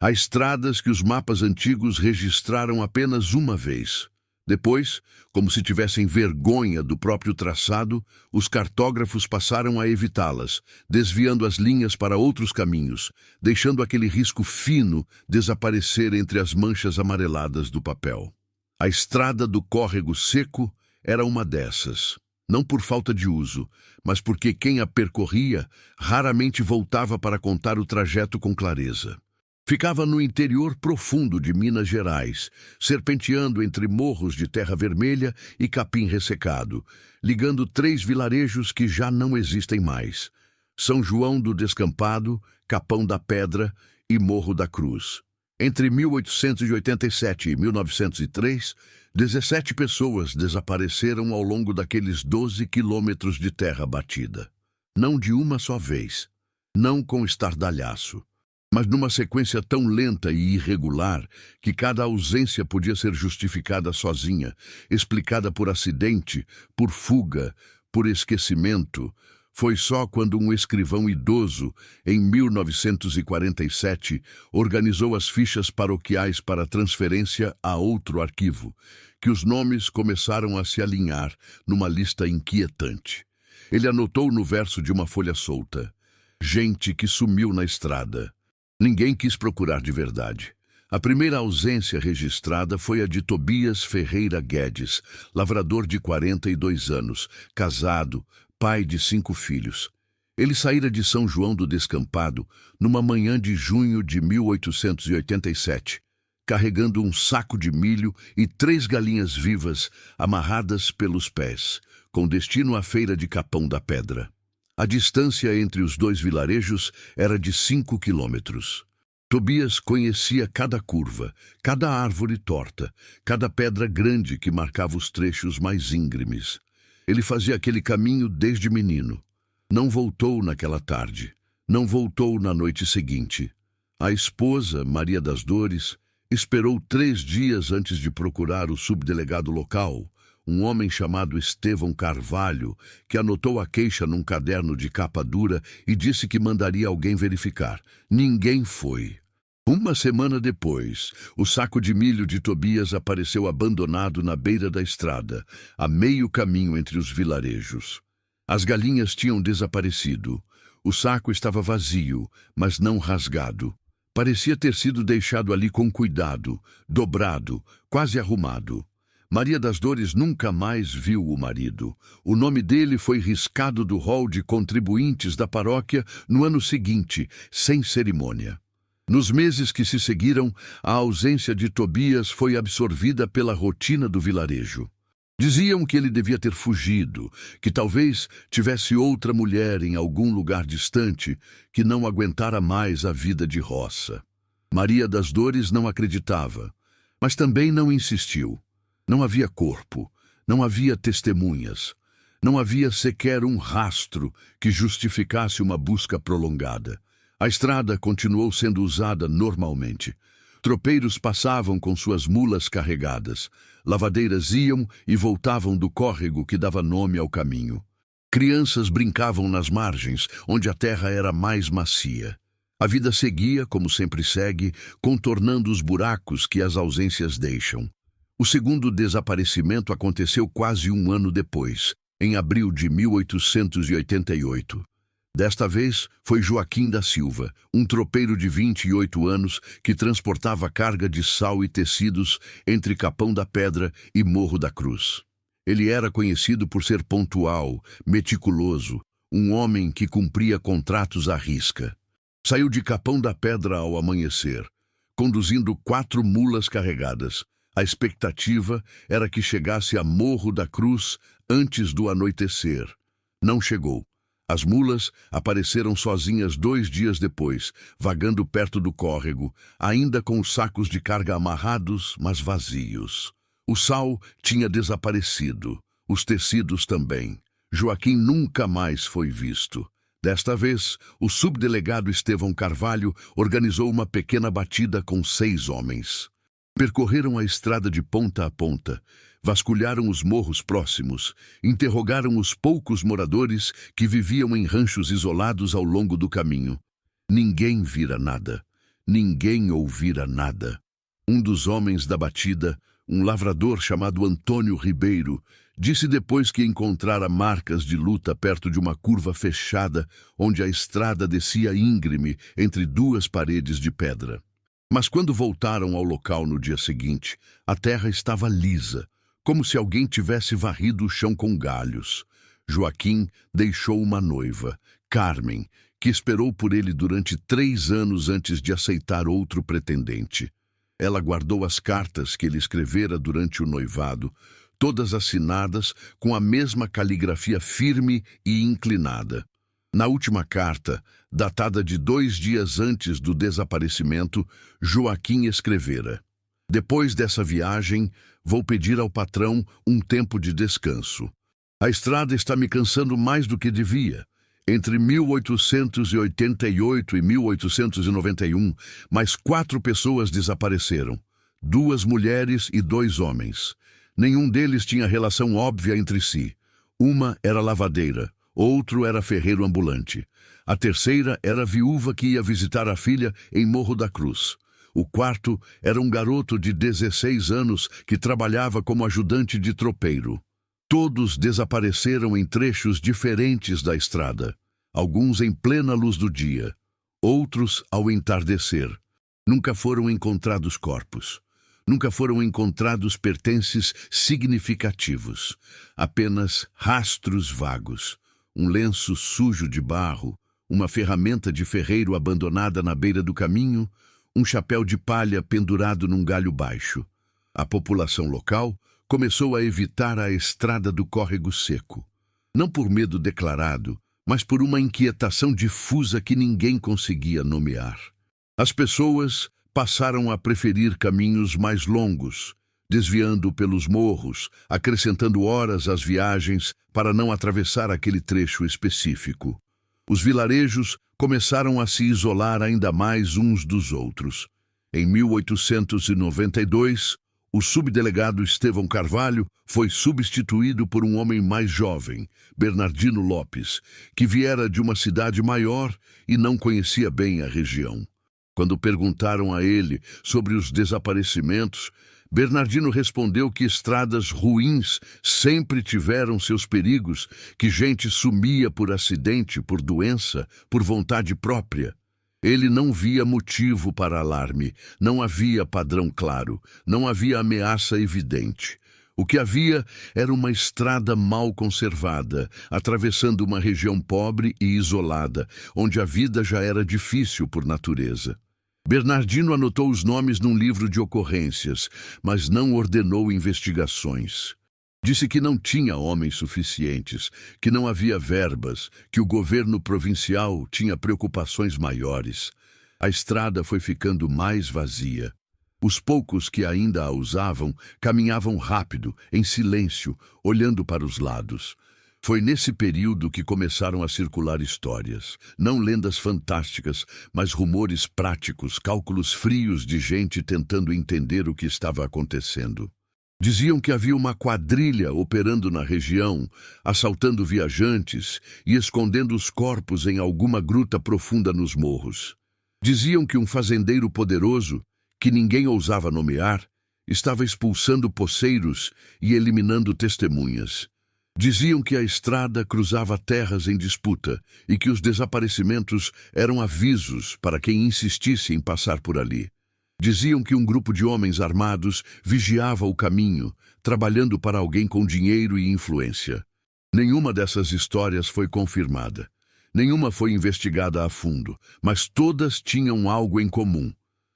Há estradas que os mapas antigos registraram apenas uma vez. Depois, como se tivessem vergonha do próprio traçado, os cartógrafos passaram a evitá-las, desviando as linhas para outros caminhos, deixando aquele risco fino desaparecer entre as manchas amareladas do papel. A estrada do Córrego Seco era uma dessas. Não por falta de uso, mas porque quem a percorria raramente voltava para contar o trajeto com clareza. Ficava no interior profundo de Minas Gerais, serpenteando entre morros de terra vermelha e capim ressecado, ligando 3 vilarejos que já não existem mais: São João do Descampado, Capão da Pedra e Morro da Cruz. Entre 1887 e 1903, 17 pessoas desapareceram ao longo daqueles 12 quilômetros de terra batida. Não de uma só vez, não com estardalhaço, mas numa sequência tão lenta e irregular que cada ausência podia ser justificada sozinha, explicada por acidente, por fuga, por esquecimento. Foi só quando um escrivão idoso, em 1947, organizou as fichas paroquiais para transferência a outro arquivo, que os nomes começaram a se alinhar numa lista inquietante. Ele anotou no verso de uma folha solta: gente que sumiu na estrada. Ninguém quis procurar de verdade. A primeira ausência registrada foi a de Tobias Ferreira Guedes, lavrador de 42 anos, casado, pai de 5 filhos. Ele saíra de São João do Descampado numa manhã de junho de 1887, carregando um saco de milho e 3 galinhas vivas amarradas pelos pés, com destino à feira de Capão da Pedra. A distância entre os 2 vilarejos era de 5 quilômetros. Tobias conhecia cada curva, cada árvore torta, cada pedra grande que marcava os trechos mais íngremes. Ele fazia aquele caminho desde menino. Não voltou naquela tarde. Não voltou na noite seguinte. A esposa, Maria das Dores, esperou 3 dias antes de procurar o subdelegado local, um homem chamado Estevão Carvalho, que anotou a queixa num caderno de capa dura e disse que mandaria alguém verificar. Ninguém foi. Uma semana depois, o saco de milho de Tobias apareceu abandonado na beira da estrada, a meio caminho entre os vilarejos. As galinhas tinham desaparecido. O saco estava vazio, mas não rasgado. Parecia ter sido deixado ali com cuidado, dobrado, quase arrumado. Maria das Dores nunca mais viu o marido. O nome dele foi riscado do rol de contribuintes da paróquia no ano seguinte, sem cerimônia. Nos meses que se seguiram, a ausência de Tobias foi absorvida pela rotina do vilarejo. Diziam que ele devia ter fugido, que talvez tivesse outra mulher em algum lugar distante que não aguentara mais a vida de roça. Maria das Dores não acreditava, mas também não insistiu. Não havia corpo, não havia testemunhas, não havia sequer um rastro que justificasse uma busca prolongada. A estrada continuou sendo usada normalmente. Tropeiros passavam com suas mulas carregadas. Lavadeiras iam e voltavam do córrego que dava nome ao caminho. Crianças brincavam nas margens, onde a terra era mais macia. A vida seguia, como sempre segue, contornando os buracos que as ausências deixam. O segundo desaparecimento aconteceu quase um ano depois, em abril de 1888. Desta vez foi Joaquim da Silva, um tropeiro de 28 anos que transportava carga de sal e tecidos entre Capão da Pedra e Morro da Cruz. Ele era conhecido por ser pontual, meticuloso, um homem que cumpria contratos à risca. Saiu de Capão da Pedra ao amanhecer, conduzindo 4 mulas carregadas. A expectativa era que chegasse a Morro da Cruz antes do anoitecer. Não chegou. As mulas apareceram sozinhas 2 dias depois, vagando perto do córrego, ainda com os sacos de carga amarrados, mas vazios. O sal tinha desaparecido, os tecidos também. Joaquim nunca mais foi visto. Desta vez, o subdelegado Estevão Carvalho organizou uma pequena batida com 6 homens. Percorreram a estrada de ponta a ponta, vasculharam os morros próximos, interrogaram os poucos moradores que viviam em ranchos isolados ao longo do caminho. Ninguém vira nada. ninguém ouvira nada. Um dos homens da batida, um lavrador chamado Antônio Ribeiro, disse depois que encontrara marcas de luta perto de uma curva fechada, onde a estrada descia íngreme entre duas paredes de pedra. Mas quando voltaram ao local no dia seguinte, a terra estava lisa, como se alguém tivesse varrido o chão com galhos. Joaquim deixou uma noiva, Carmen, que esperou por ele durante 3 anos antes de aceitar outro pretendente. Ela guardou as cartas que ele escrevera durante o noivado, todas assinadas com a mesma caligrafia firme e inclinada. Na última carta, datada de 2 dias antes do desaparecimento, Joaquim escrevera: "Depois dessa viagem, vou pedir ao patrão um tempo de descanso. A estrada está me cansando mais do que devia. Entre 1888 e 1891, mais 4 pessoas desapareceram. 2 mulheres e 2 homens. Nenhum deles tinha relação óbvia entre si. Uma era lavadeira, outro era ferreiro ambulante. A terceira era viúva que ia visitar a filha em Morro da Cruz. O quarto era um garoto de 16 anos que trabalhava como ajudante de tropeiro. Todos desapareceram em trechos diferentes da estrada, alguns em plena luz do dia, outros ao entardecer. Nunca foram encontrados corpos. Nunca foram encontrados pertences significativos, apenas rastros vagos, um lenço sujo de barro, uma ferramenta de ferreiro abandonada na beira do caminho, um chapéu de palha pendurado num galho baixo. A população local começou a evitar a estrada do córrego seco, não por medo declarado, mas por uma inquietação difusa que ninguém conseguia nomear. As pessoas passaram a preferir caminhos mais longos, desviando pelos morros, acrescentando horas às viagens para não atravessar aquele trecho específico. Os vilarejos começaram a se isolar ainda mais uns dos outros. Em 1892, o subdelegado Estevão Carvalho foi substituído por um homem mais jovem, Bernardino Lopes, que viera de uma cidade maior e não conhecia bem a região. Quando perguntaram a ele sobre os desaparecimentos, Bernardino respondeu que estradas ruins sempre tiveram seus perigos, que gente sumia por acidente, por doença, por vontade própria. Ele não via motivo para alarme, não havia padrão claro, não havia ameaça evidente. O que havia era uma estrada mal conservada, atravessando uma região pobre e isolada, onde a vida já era difícil por natureza. Bernardino anotou os nomes num livro de ocorrências, mas não ordenou investigações. Disse que não tinha homens suficientes, que não havia verbas, que o governo provincial tinha preocupações maiores. A estrada foi ficando mais vazia. Os poucos que ainda a usavam caminhavam rápido, em silêncio, olhando para os lados. Foi nesse período que começaram a circular histórias, não lendas fantásticas, mas rumores práticos, cálculos frios de gente tentando entender o que estava acontecendo. Diziam que havia uma quadrilha operando na região, assaltando viajantes e escondendo os corpos em alguma gruta profunda nos morros. Diziam que um fazendeiro poderoso, que ninguém ousava nomear, estava expulsando poceiros e eliminando testemunhas. Diziam que a estrada cruzava terras em disputa e que os desaparecimentos eram avisos para quem insistisse em passar por ali. Diziam que um grupo de homens armados vigiava o caminho, trabalhando para alguém com dinheiro e influência. Nenhuma dessas histórias foi confirmada. Nenhuma foi investigada a fundo, mas todas tinham algo em comum.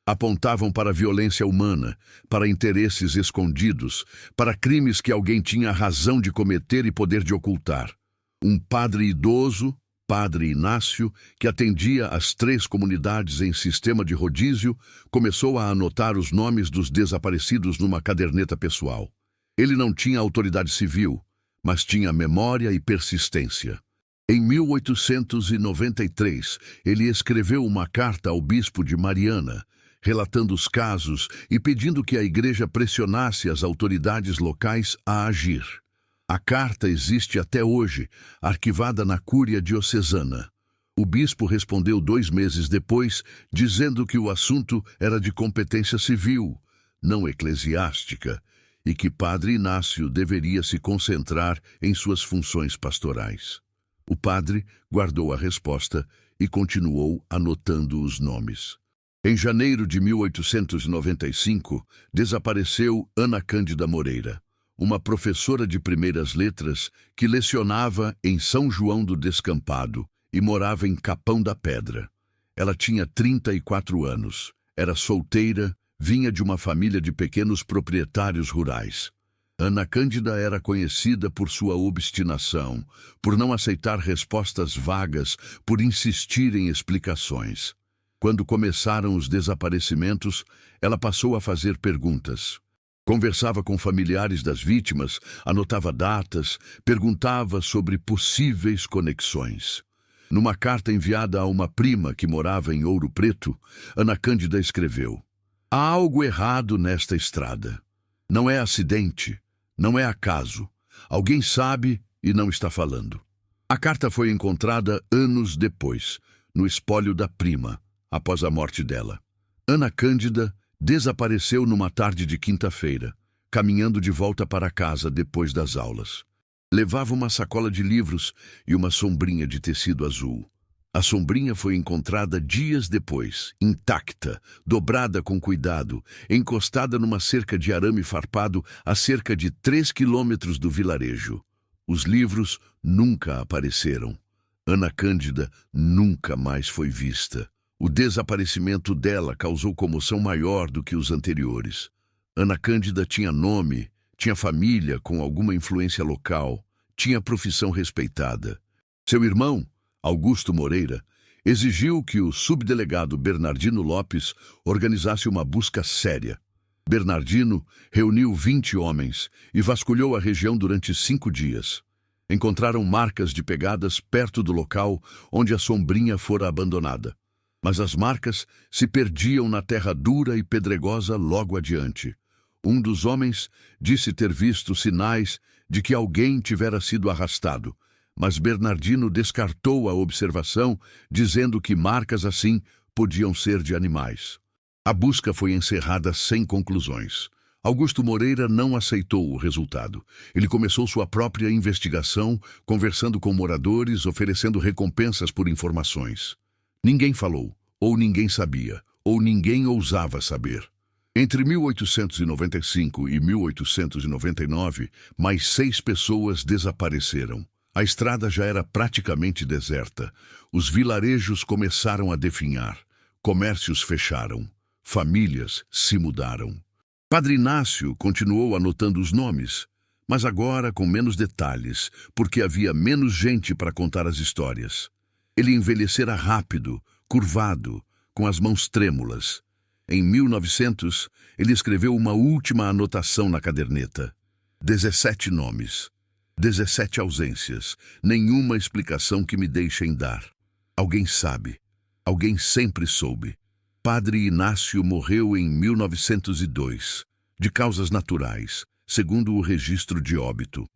Apontavam para a violência humana, para interesses escondidos, para crimes que alguém tinha razão de cometer e poder de ocultar. Um padre idoso, Padre Inácio, que atendia as 3 comunidades em sistema de rodízio, começou a anotar os nomes dos desaparecidos numa caderneta pessoal. Ele não tinha autoridade civil, mas tinha memória e persistência. Em 1893, ele escreveu uma carta ao bispo de Mariana, relatando os casos e pedindo que a igreja pressionasse as autoridades locais a agir. A carta existe até hoje, arquivada na Cúria Diocesana. O bispo respondeu 2 meses depois, dizendo que o assunto era de competência civil, não eclesiástica, e que Padre Inácio deveria se concentrar em suas funções pastorais. O padre guardou a resposta e continuou anotando os nomes. Em janeiro de 1895, desapareceu Ana Cândida Moreira, uma professora de primeiras letras que lecionava em São João do Descampado e morava em Capão da Pedra. Ela tinha 34 anos, era solteira, vinha de uma família de pequenos proprietários rurais. Ana Cândida era conhecida por sua obstinação, por não aceitar respostas vagas, por insistir em explicações. Quando começaram os desaparecimentos, ela passou a fazer perguntas. Conversava com familiares das vítimas, anotava datas, perguntava sobre possíveis conexões. Numa carta enviada a uma prima que morava em Ouro Preto, Ana Cândida escreveu: "Há algo errado nesta estrada. Não é acidente, não é acaso. Alguém sabe e não está falando." A carta foi encontrada anos depois, no espólio da prima, após a morte dela. Ana Cândida desapareceu numa tarde de quinta-feira, caminhando de volta para casa depois das aulas. Levava uma sacola de livros e uma sombrinha de tecido azul. A sombrinha foi encontrada dias depois, intacta, dobrada com cuidado, encostada numa cerca de arame farpado a cerca de 3 quilômetros do vilarejo. Os livros nunca apareceram. Ana Cândida nunca mais foi vista. O desaparecimento dela causou comoção maior do que os anteriores. Ana Cândida tinha nome, tinha família com alguma influência local, tinha profissão respeitada. Seu irmão, Augusto Moreira, exigiu que o subdelegado Bernardino Lopes organizasse uma busca séria. Bernardino reuniu 20 homens e vasculhou a região durante 5 dias. Encontraram marcas de pegadas perto do local onde a sombrinha fora abandonada. Mas as marcas se perdiam na terra dura e pedregosa logo adiante. Um dos homens disse ter visto sinais de que alguém tivera sido arrastado, mas Bernardino descartou a observação, dizendo que marcas assim podiam ser de animais. A busca foi encerrada sem conclusões. Augusto Moreira não aceitou o resultado. Ele começou sua própria investigação, conversando com moradores, oferecendo recompensas por informações. Ninguém falou, ou ninguém sabia, ou ninguém ousava saber. Entre 1895 e 1899, mais 6 pessoas desapareceram. A estrada já era praticamente deserta. Os vilarejos começaram a definhar. Comércios fecharam. Famílias se mudaram. Padre Inácio continuou anotando os nomes, mas agora com menos detalhes, porque havia menos gente para contar as histórias. Ele envelhecera rápido, curvado, com as mãos trêmulas. Em 1900, ele escreveu uma última anotação na caderneta. 17 nomes, 17 ausências, nenhuma explicação que me deixem dar. Alguém sabe, alguém sempre soube. Padre Inácio morreu em 1902, de causas naturais, segundo o registro de óbito.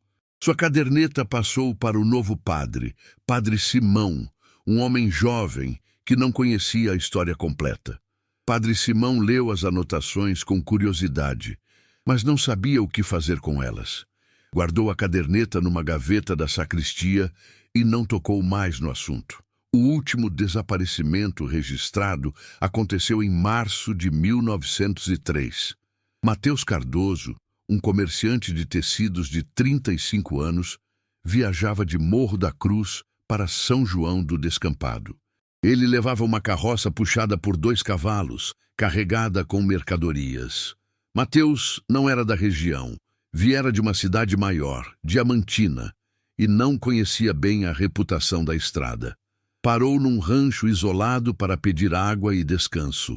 Sua caderneta passou para o novo padre, Padre Simão, um homem jovem que não conhecia a história completa. Padre Simão leu as anotações com curiosidade, mas não sabia o que fazer com elas. Guardou a caderneta numa gaveta da sacristia e não tocou mais no assunto. O último desaparecimento registrado aconteceu em março de 1903. Mateus Cardoso, um comerciante de tecidos de 35 anos, viajava de Morro da Cruz para São João do Descampado. Ele levava uma carroça puxada por 2 cavalos, carregada com mercadorias. Mateus não era da região, viera de uma cidade maior, Diamantina, e não conhecia bem a reputação da estrada. Parou num rancho isolado para pedir água e descanso.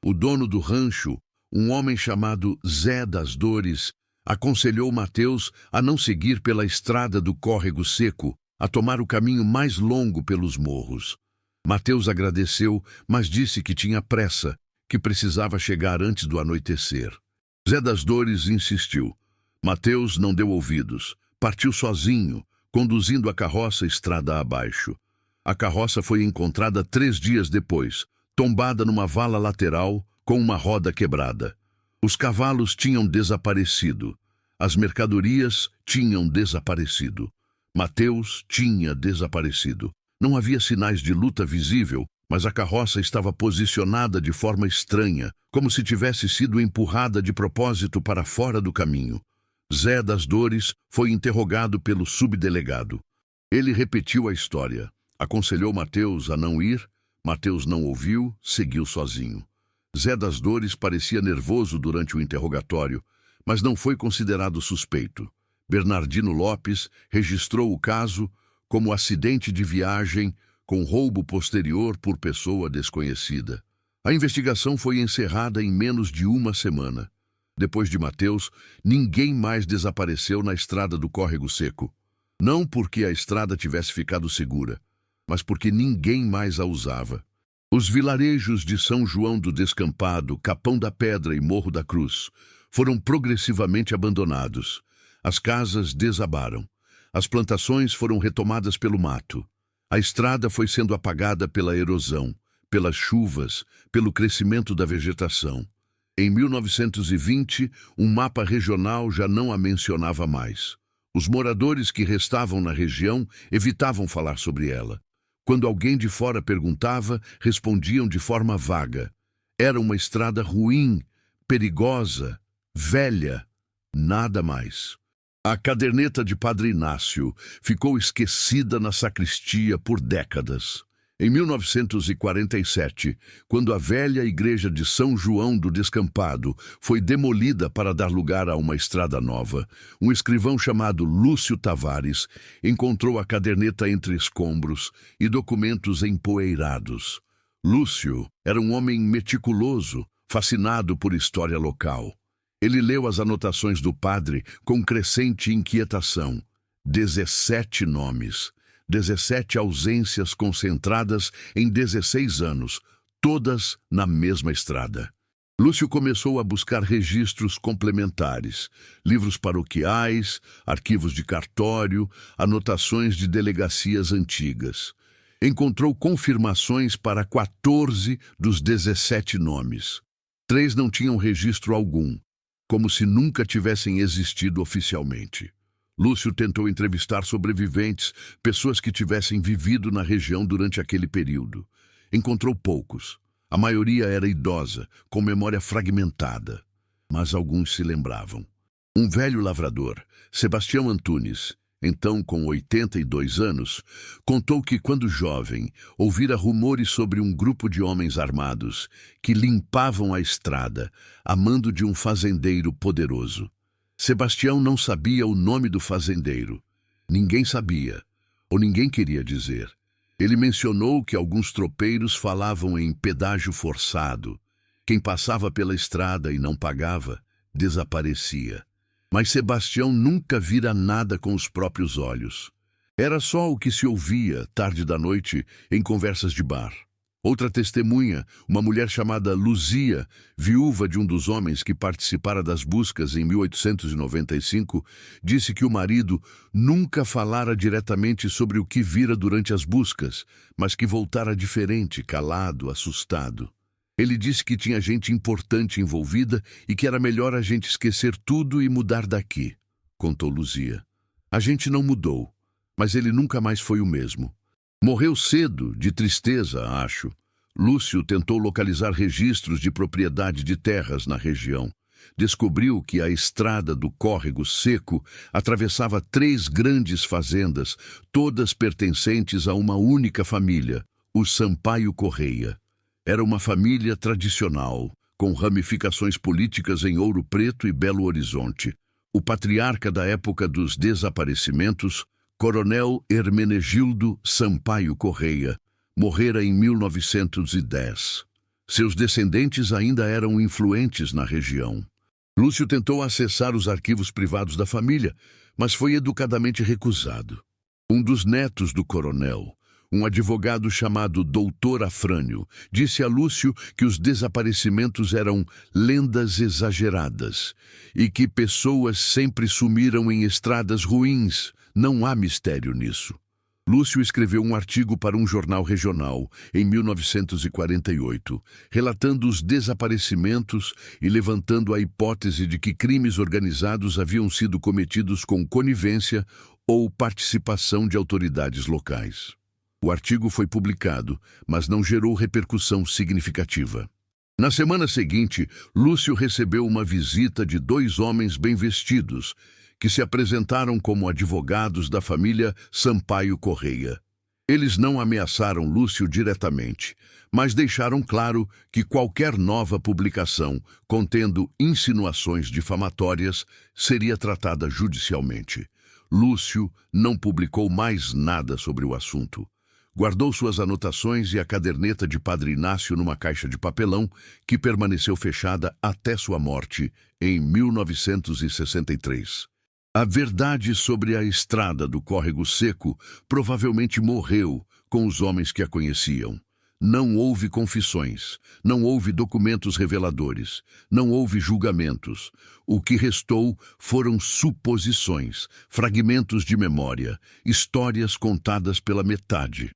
O dono do rancho, um homem chamado Zé das Dores, aconselhou Mateus a não seguir pela estrada do córrego seco, a tomar o caminho mais longo pelos morros. Mateus agradeceu, mas disse que tinha pressa, que precisava chegar antes do anoitecer. Zé das Dores insistiu. Mateus não deu ouvidos. Partiu sozinho, conduzindo a carroça estrada abaixo. A carroça foi encontrada 3 dias depois, tombada numa vala lateral com uma roda quebrada. Os cavalos tinham desaparecido. As mercadorias tinham desaparecido. Mateus tinha desaparecido. Não havia sinais de luta visível, mas a carroça estava posicionada de forma estranha, como se tivesse sido empurrada de propósito para fora do caminho. Zé das Dores foi interrogado pelo subdelegado. Ele repetiu a história. Aconselhou Mateus a não ir. Mateus não ouviu, seguiu sozinho. Zé das Dores parecia nervoso durante o interrogatório, mas não foi considerado suspeito. Bernardino Lopes registrou o caso como acidente de viagem com roubo posterior por pessoa desconhecida. A investigação foi encerrada em menos de uma semana. Depois de Mateus, ninguém mais desapareceu na estrada do Córrego Seco. Não porque a estrada tivesse ficado segura, mas porque ninguém mais a usava. Os vilarejos de São João do Descampado, Capão da Pedra e Morro da Cruz foram progressivamente abandonados. As casas desabaram. As plantações foram retomadas pelo mato. A estrada foi sendo apagada pela erosão, pelas chuvas, pelo crescimento da vegetação. Em 1920, um mapa regional já não a mencionava mais. Os moradores que restavam na região evitavam falar sobre ela. Quando alguém de fora perguntava, respondiam de forma vaga. Era uma estrada ruim, perigosa, velha, nada mais. A caderneta de Padre Inácio ficou esquecida na sacristia por décadas. Em 1947, quando a velha igreja de São João do Descampado foi demolida para dar lugar a uma estrada nova, um escrivão chamado Lúcio Tavares encontrou a caderneta entre escombros e documentos empoeirados. Lúcio era um homem meticuloso, fascinado por história local. Ele leu as anotações do padre com crescente inquietação. 17 nomes. 17 ausências concentradas em 16 anos, todas na mesma estrada. Lúcio começou a buscar registros complementares, livros paroquiais, arquivos de cartório, anotações de delegacias antigas. Encontrou confirmações para 14 dos 17 nomes. 3 não tinham registro algum, como se nunca tivessem existido oficialmente. Lúcio tentou entrevistar sobreviventes, pessoas que tivessem vivido na região durante aquele período. Encontrou poucos. A maioria era idosa, com memória fragmentada. Mas alguns se lembravam. Um velho lavrador, Sebastião Antunes, então com 82 anos, contou que, quando jovem, ouvira rumores sobre um grupo de homens armados que limpavam a estrada, a mando de um fazendeiro poderoso. Sebastião não sabia o nome do fazendeiro. Ninguém sabia, ou ninguém queria dizer. Ele mencionou que alguns tropeiros falavam em pedágio forçado. Quem passava pela estrada e não pagava, desaparecia. Mas Sebastião nunca vira nada com os próprios olhos. Era só o que se ouvia, tarde da noite, em conversas de bar. Outra testemunha, uma mulher chamada Luzia, viúva de um dos homens que participara das buscas em 1895, disse que o marido nunca falara diretamente sobre o que vira durante as buscas, mas que voltara diferente, calado, assustado. Ele disse que tinha gente importante envolvida e que era melhor a gente esquecer tudo e mudar daqui, contou Luzia. A gente não mudou, mas ele nunca mais foi o mesmo. Morreu cedo, de tristeza, acho. Lúcio tentou localizar registros de propriedade de terras na região. Descobriu que a estrada do Córrego Seco atravessava 3 grandes fazendas, todas pertencentes a uma única família, os Sampaio Correia. Era uma família tradicional, com ramificações políticas em Ouro Preto e Belo Horizonte. O patriarca da época dos desaparecimentos, Coronel Hermenegildo Sampaio Correia, morrera em 1910. Seus descendentes ainda eram influentes na região. Lúcio tentou acessar os arquivos privados da família, mas foi educadamente recusado. Um dos netos do coronel, um advogado chamado Doutor Afrânio, disse a Lúcio que os desaparecimentos eram lendas exageradas e que pessoas sempre sumiram em estradas ruins. Não há mistério nisso. Lúcio escreveu um artigo para um jornal regional, em 1948, relatando os desaparecimentos e levantando a hipótese de que crimes organizados haviam sido cometidos com conivência ou participação de autoridades locais. O artigo foi publicado, mas não gerou repercussão significativa. Na semana seguinte, Lúcio recebeu uma visita de dois homens bem vestidos, que se apresentaram como advogados da família Sampaio Correia. Eles não ameaçaram Lúcio diretamente, mas deixaram claro que qualquer nova publicação contendo insinuações difamatórias seria tratada judicialmente. Lúcio não publicou mais nada sobre o assunto. Guardou suas anotações e a caderneta de Padre Inácio numa caixa de papelão que permaneceu fechada até sua morte em 1963. A verdade sobre a estrada do Córrego Seco provavelmente morreu com os homens que a conheciam. Não houve confissões, não houve documentos reveladores, não houve julgamentos. O que restou foram suposições, fragmentos de memória, histórias contadas pela metade.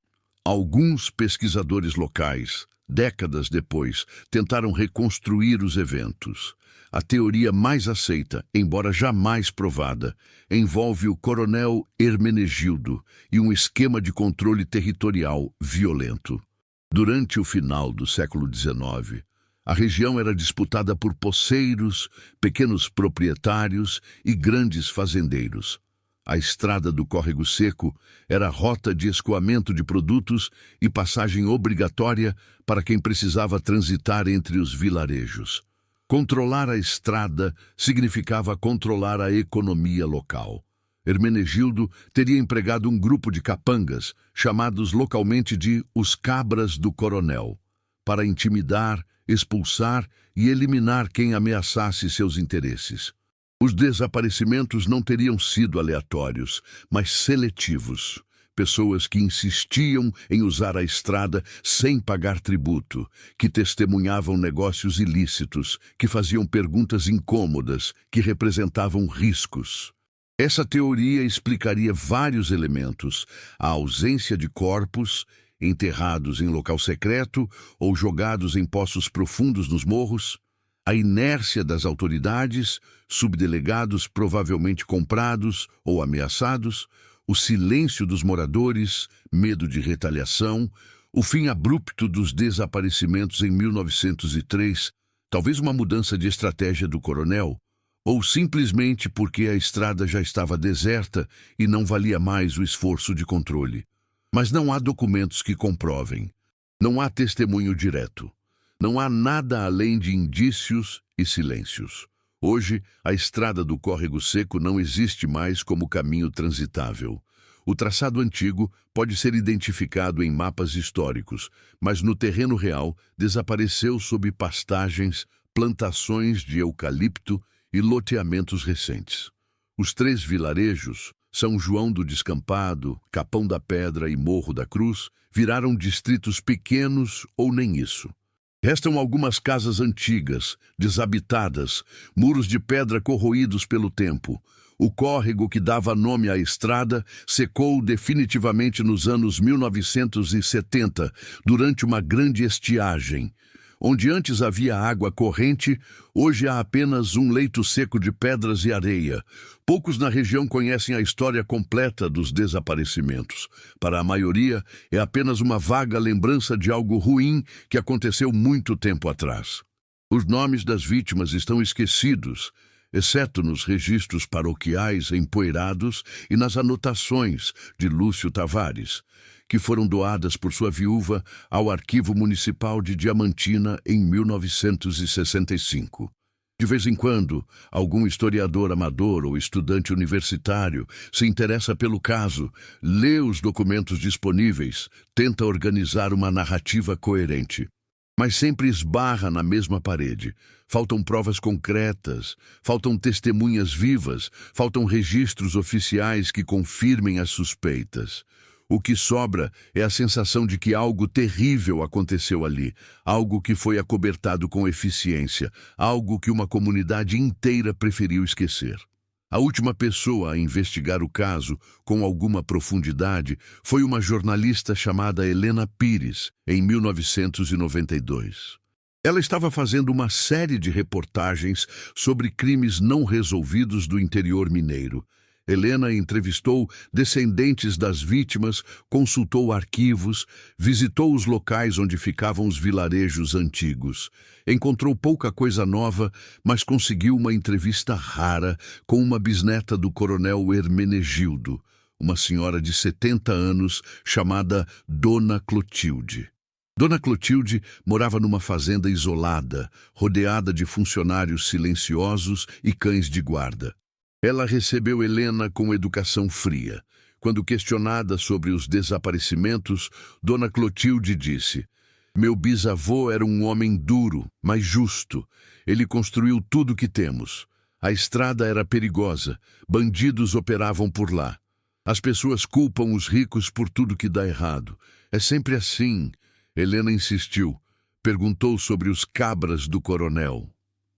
Alguns pesquisadores locais, décadas depois, tentaram reconstruir os eventos. A teoria mais aceita, embora jamais provada, envolve o coronel Hermenegildo e um esquema de controle territorial violento. Durante o final do século XIX, a região era disputada por poceiros, pequenos proprietários e grandes fazendeiros. A estrada do Córrego Seco era rota de escoamento de produtos e passagem obrigatória para quem precisava transitar entre os vilarejos. Controlar a estrada significava controlar a economia local. Hermenegildo teria empregado um grupo de capangas, chamados localmente de os Cabras do Coronel, para intimidar, expulsar e eliminar quem ameaçasse seus interesses. Os desaparecimentos não teriam sido aleatórios, mas seletivos. Pessoas que insistiam em usar a estrada sem pagar tributo, que testemunhavam negócios ilícitos, que faziam perguntas incômodas, que representavam riscos. Essa teoria explicaria vários elementos: a ausência de corpos, enterrados em local secreto ou jogados em poços profundos nos morros, a inércia das autoridades, subdelegados provavelmente comprados ou ameaçados, o silêncio dos moradores, medo de retaliação, o fim abrupto dos desaparecimentos em 1903, talvez uma mudança de estratégia do coronel, ou simplesmente porque a estrada já estava deserta e não valia mais o esforço de controle. Mas não há documentos que comprovem. Não há testemunho direto. Não há nada além de indícios e silêncios. Hoje, a estrada do Córrego Seco não existe mais como caminho transitável. O traçado antigo pode ser identificado em mapas históricos, mas no terreno real desapareceu sob pastagens, plantações de eucalipto e loteamentos recentes. Os três vilarejos, São João do Descampado, Capão da Pedra e Morro da Cruz, viraram distritos pequenos ou nem isso. Restam algumas casas antigas, desabitadas, muros de pedra corroídos pelo tempo. O córrego que dava nome à estrada secou definitivamente nos anos 1970, durante uma grande estiagem. Onde antes havia água corrente, hoje há apenas um leito seco de pedras e areia. Poucos na região conhecem a história completa dos desaparecimentos. Para a maioria, é apenas uma vaga lembrança de algo ruim que aconteceu muito tempo atrás. Os nomes das vítimas estão esquecidos, exceto nos registros paroquiais empoeirados e nas anotações de Lúcio Tavares, que foram doadas por sua viúva ao Arquivo Municipal de Diamantina em 1965. De vez em quando, algum historiador amador ou estudante universitário se interessa pelo caso, lê os documentos disponíveis, tenta organizar uma narrativa coerente. Mas sempre esbarra na mesma parede. Faltam provas concretas, faltam testemunhas vivas, faltam registros oficiais que confirmem as suspeitas. O que sobra é a sensação de que algo terrível aconteceu ali, algo que foi acobertado com eficiência, algo que uma comunidade inteira preferiu esquecer. A última pessoa a investigar o caso com alguma profundidade foi uma jornalista chamada Helena Pires, em 1992. Ela estava fazendo uma série de reportagens sobre crimes não resolvidos do interior mineiro. Helena entrevistou descendentes das vítimas, consultou arquivos, visitou os locais onde ficavam os vilarejos antigos. Encontrou pouca coisa nova, mas conseguiu uma entrevista rara com uma bisneta do coronel Hermenegildo, uma senhora de 70 anos chamada Dona Clotilde. Dona Clotilde morava numa fazenda isolada, rodeada de funcionários silenciosos e cães de guarda. Ela recebeu Helena com educação fria. Quando questionada sobre os desaparecimentos, Dona Clotilde disse: "Meu bisavô era um homem duro, mas justo. Ele construiu tudo o que temos. A estrada era perigosa, bandidos operavam por lá. As pessoas culpam os ricos por tudo que dá errado. É sempre assim." Helena insistiu. Perguntou sobre os cabras do coronel.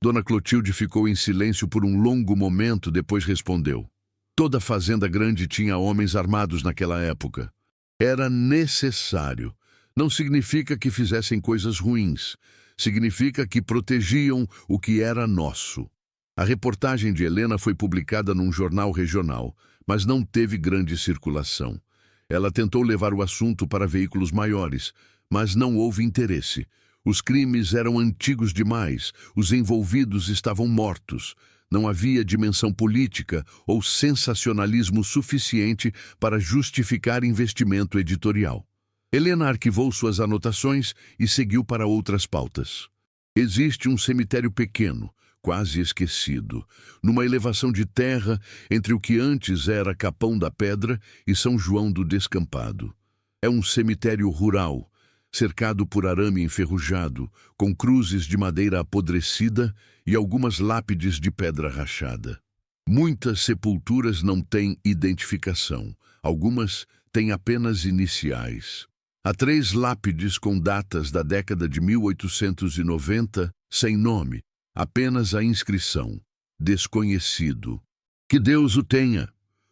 Dona Clotilde ficou em silêncio por um longo momento, depois respondeu: "Toda fazenda grande tinha homens armados naquela época. Era necessário. Não significa que fizessem coisas ruins. Significa que protegiam o que era nosso." A reportagem de Helena foi publicada num jornal regional, mas não teve grande circulação. Ela tentou levar o assunto para veículos maiores, mas não houve interesse. Os crimes eram antigos demais, os envolvidos estavam mortos. Não havia dimensão política ou sensacionalismo suficiente para justificar investimento editorial. Helena arquivou suas anotações e seguiu para outras pautas. Existe um cemitério pequeno, quase esquecido, numa elevação de terra entre o que antes era Capão da Pedra e São João do Descampado. É um cemitério rural, cercado por arame enferrujado, com cruzes de madeira apodrecida e algumas lápides de pedra rachada. Muitas sepulturas não têm identificação, algumas têm apenas iniciais. Há 3 lápides com datas da década de 1890, sem nome, apenas a inscrição: "Desconhecido." Que Deus o tenha!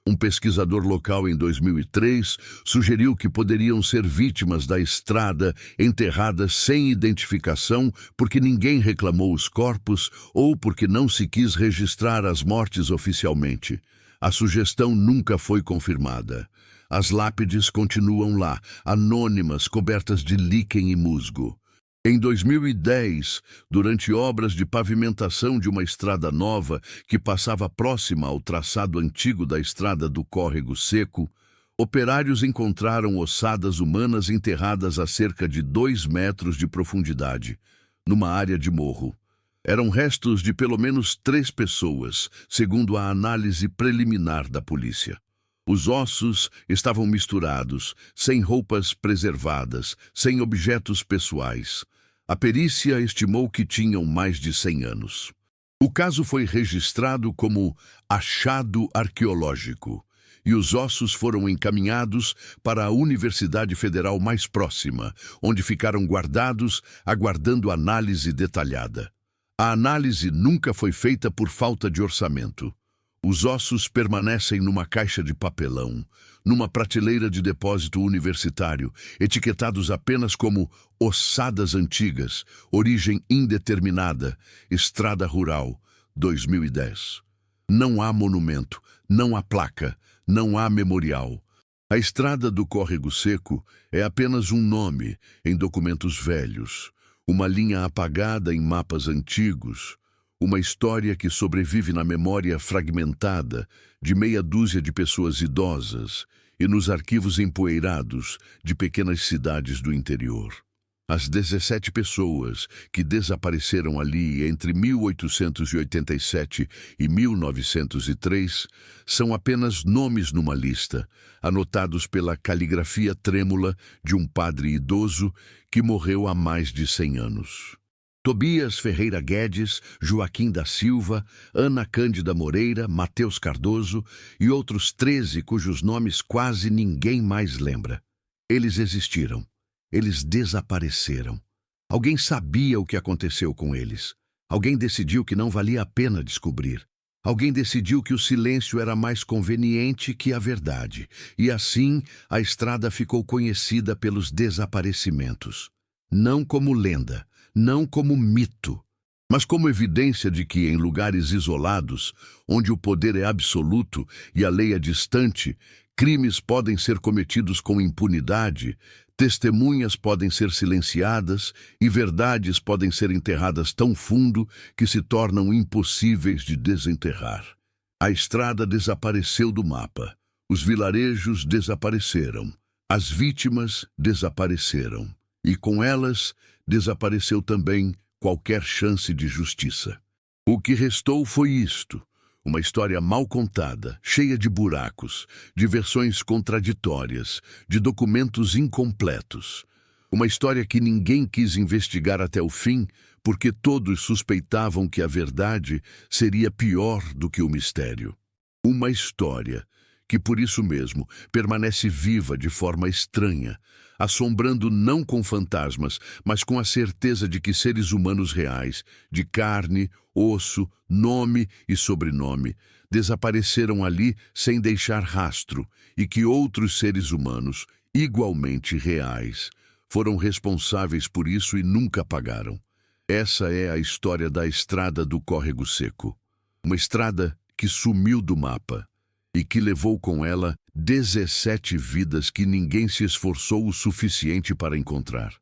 Um pesquisador local em 2003 sugeriu que poderiam ser vítimas da estrada enterradas sem identificação porque ninguém reclamou os corpos ou porque não se quis registrar as mortes oficialmente. A sugestão nunca foi confirmada. As lápides continuam lá, anônimas, cobertas de líquen e musgo. Em 2010, durante obras de pavimentação de uma estrada nova que passava próxima ao traçado antigo da estrada do Córrego Seco, operários encontraram ossadas humanas enterradas a cerca de 2 metros de profundidade, numa área de morro. Eram restos de pelo menos 3 pessoas, segundo a análise preliminar da polícia. Os ossos estavam misturados, sem roupas preservadas, sem objetos pessoais. A perícia estimou que tinham mais de 100 anos. O caso foi registrado como achado arqueológico e os ossos foram encaminhados para a Universidade Federal mais próxima, onde ficaram guardados, aguardando análise detalhada. A análise nunca foi feita por falta de orçamento. Os ossos permanecem numa caixa de papelão, numa prateleira de depósito universitário, etiquetados apenas como ossadas antigas, origem indeterminada, estrada rural, 2010. Não há monumento, não há placa, não há memorial. A estrada do Córrego Seco é apenas um nome em documentos velhos, uma linha apagada em mapas antigos, uma história que sobrevive na memória fragmentada de meia dúzia de pessoas idosas e nos arquivos empoeirados de pequenas cidades do interior. As 17 pessoas que desapareceram ali entre 1887 e 1903 são apenas nomes numa lista, anotados pela caligrafia trêmula de um padre idoso que morreu há mais de 100 anos. Tobias Ferreira Guedes, Joaquim da Silva, Ana Cândida Moreira, Mateus Cardoso e outros 13 cujos nomes quase ninguém mais lembra. Eles existiram. Eles desapareceram. Alguém sabia o que aconteceu com eles. Alguém decidiu que não valia a pena descobrir. Alguém decidiu que o silêncio era mais conveniente que a verdade, e assim a estrada ficou conhecida pelos desaparecimentos. Não como lenda, não como mito, mas como evidência de que, em lugares isolados, onde o poder é absoluto e a lei é distante, crimes podem ser cometidos com impunidade, testemunhas podem ser silenciadas e verdades podem ser enterradas tão fundo que se tornam impossíveis de desenterrar. A estrada desapareceu do mapa, os vilarejos desapareceram, as vítimas desapareceram, e com elas desapareceu também qualquer chance de justiça. O que restou foi isto: uma história mal contada, cheia de buracos, de versões contraditórias, de documentos incompletos. Uma história que ninguém quis investigar até o fim, porque todos suspeitavam que a verdade seria pior do que o mistério. Uma história que, por isso mesmo, permanece viva de forma estranha, assombrando não com fantasmas, mas com a certeza de que seres humanos reais, de carne, osso, nome e sobrenome, desapareceram ali sem deixar rastro, e que outros seres humanos, igualmente reais, foram responsáveis por isso e nunca pagaram. Essa é a história da Estrada do Córrego Seco. Uma estrada que sumiu do mapa e que levou com ela 17 vidas que ninguém se esforçou o suficiente para encontrar.